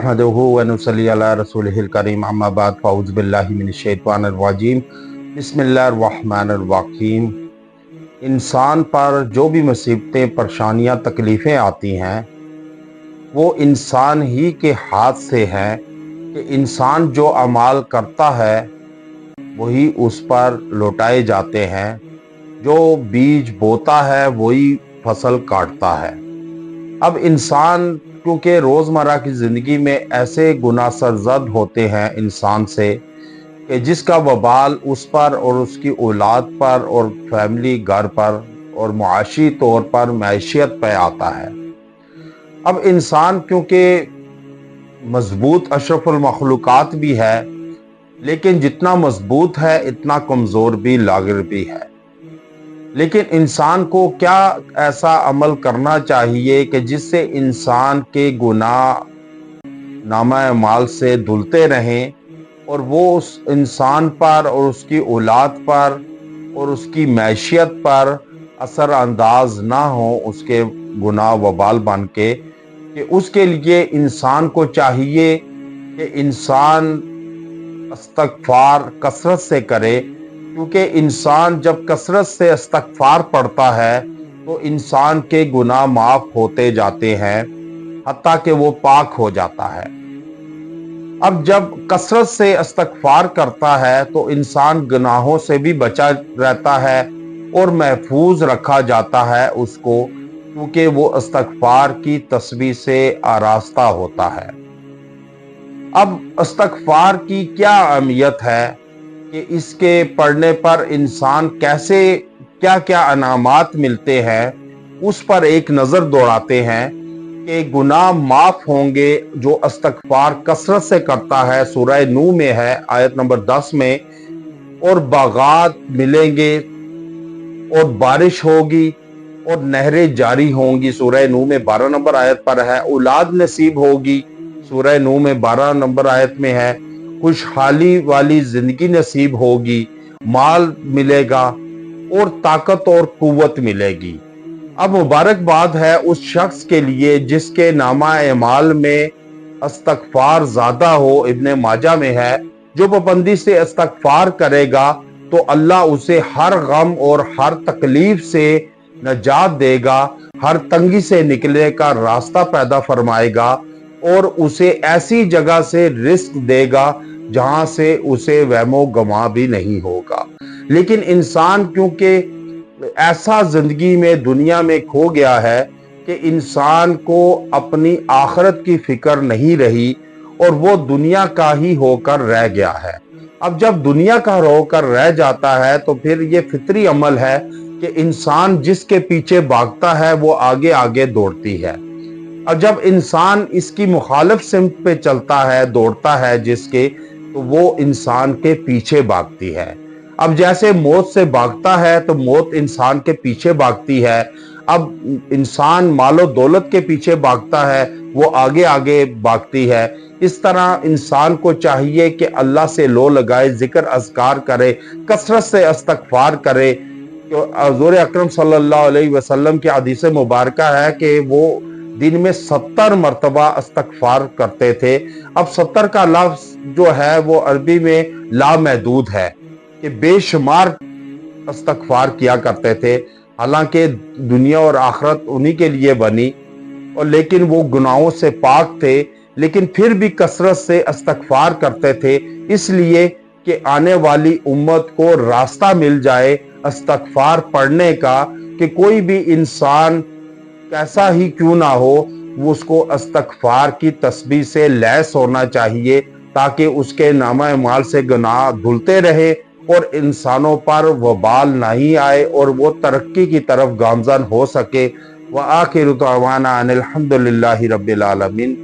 नहमदुहु व नुसल्ली अला रसूलिहिल करीम अम्मा बाद फ़अऊज़ु बिल्लाहि मिनश शैतानिर रजीम बिस्मिल्लाहिर रहमानिर रहीम। इंसान पर जो भी मुसीबतें, परेशानियां, तकलीफ़ें आती हैं वो इंसान ही के हाथ से हैं कि इंसान जो अमाल करता है वही उस पर लौटाए जाते हैं। जो बीज बोता है वही फसल काटता है। अब इंसान क्योंकि रोज़मर्रा की ज़िंदगी में ऐसे गुनाह सरज़द होते हैं इंसान से कि जिसका वबाल उस पर और उसकी औलाद पर और फैमिली, घर पर और मुआशी तौर पर मैशियत पे आता है। अब इंसान क्योंकि मजबूत अशरफुल मखलूक़ात भी है, लेकिन जितना मजबूत है इतना कमज़ोर भी, लागिर भी है। लेकिन इंसान को क्या ऐसा अमल करना चाहिए कि जिससे इंसान के गुनाह नामा-ए-माल से धुलते रहें और वो उस इंसान पर और उसकी औलाद पर और उसकी मैशियत पर असर अंदाज ना हो, उसके गुनाह वबाल बन के, कि उसके लिए इंसान को चाहिए कि इंसान इस्तग़फ़ार कसरत से करे। क्योंकि इंसान जब कसरत से इस्तग़फ़ार पढ़ता है तो इंसान के गुनाह माफ़ होते जाते हैं, हत्ता कि वो पाक हो जाता है। अब जब कसरत से इस्तग़फ़ार करता है तो इंसान गुनाहों से भी बचा रहता है और महफूज रखा जाता है उसको, क्योंकि वो इस्तग़फ़ार की तस्बीह से आरास्ता होता है। अब इस्तग़फ़ार की क्या अहमियत है कि इसके पढ़ने पर इंसान कैसे क्या क्या इनामात मिलते हैं, उस पर एक नज़र दौड़ाते हैं कि गुनाह माफ़ होंगे जो इस्तग़फ़ार कसरत से करता है। सूरह नूह में है आयत नंबर 10 में, और बागात मिलेंगे और बारिश होगी और नहरें जारी होंगी। सूरह नूह में 12 नंबर आयत पर है। औलाद नसीब होगी, सूरह नूह में 12 नंबर आयत में है। खुशहाली वाली जिंदगी नसीब होगी, माल मिलेगा और ताकत और कुव्वत मिलेगी। अब मुबारकबाद है उस शख्स के लिए जिसके नामा-ए-माल में इस्तग़फ़ार ज़्यादा हो। इब्ने माजा में है, जो पाबंदी से इस्तग़फ़ार करेगा तो अल्लाह उसे हर गम और हर तकलीफ से नजात देगा, हर तंगी से निकलने का रास्ता पैदा फरमाएगा और उसे ऐसी जगह से रिस्क देगा जहां से उसे वहमो गमा भी नहीं होगा। लेकिन इंसान क्योंकि ऐसा जिंदगी में, दुनिया में खो गया है कि इंसान को अपनी आखिरत की फिक्र नहीं रही और वो दुनिया का ही होकर रह गया है। अब जब दुनिया का होकर रह जाता है तो फिर ये फितरी अमल है कि इंसान जिसके पीछे भागता है वो आगे आगे दौड़ती है। और जब इंसान इसकी मुखालिफ सिमत पे चलता है, दौड़ता है जिसके, तो वो इंसान के पीछे भागती है। अब जैसे मौत से भागता है तो मौत इंसान के पीछे भागती है। अब इंसान मालो दौलत के पीछे भागता है, वो आगे आगे भागती है। इस तरह इंसान को चाहिए कि अल्लाह से लो लगाए, जिक्र अज़कार करे, कसरत से इस्तग़फ़ार करे। हुज़ूर अकरम सल्लल्लाहु अलैहि वसल्लम की हदीस मुबारका है कि वो दिन में 70 मरतबा इस्तग़फ़ार करते थे। अब 70 का लफ्ज़ जो है वो अरबी में लामहदूद है कि बेशुमार इस्तग़फ़ार किया करते थे। हालांकि दुनिया और आखिरत उन्हीं के लिए बनी, और लेकिन वो गुनाहों से पाक थे, लेकिन फिर भी कसरत से इस्तग़फ़ार करते थे, इसलिए कि आने वाली उम्मत को रास्ता मिल जाए इस्तग़फ़ार पढ़ने का, कि कोई भी इंसान कैसा ही क्यों ना हो वो उसको इस्तग़फ़ार की तस्बीह से लैस होना चाहिए, ताकि उसके नामा-ए-माल से गुनाह धुलते रहे और इंसानों पर वबाल नहीं आए और वो तरक्की की तरफ गामज़न हो सके। व आखिरु दअवाना अनिल हम्दुलिल्लाहि रब्बिल आलमीन।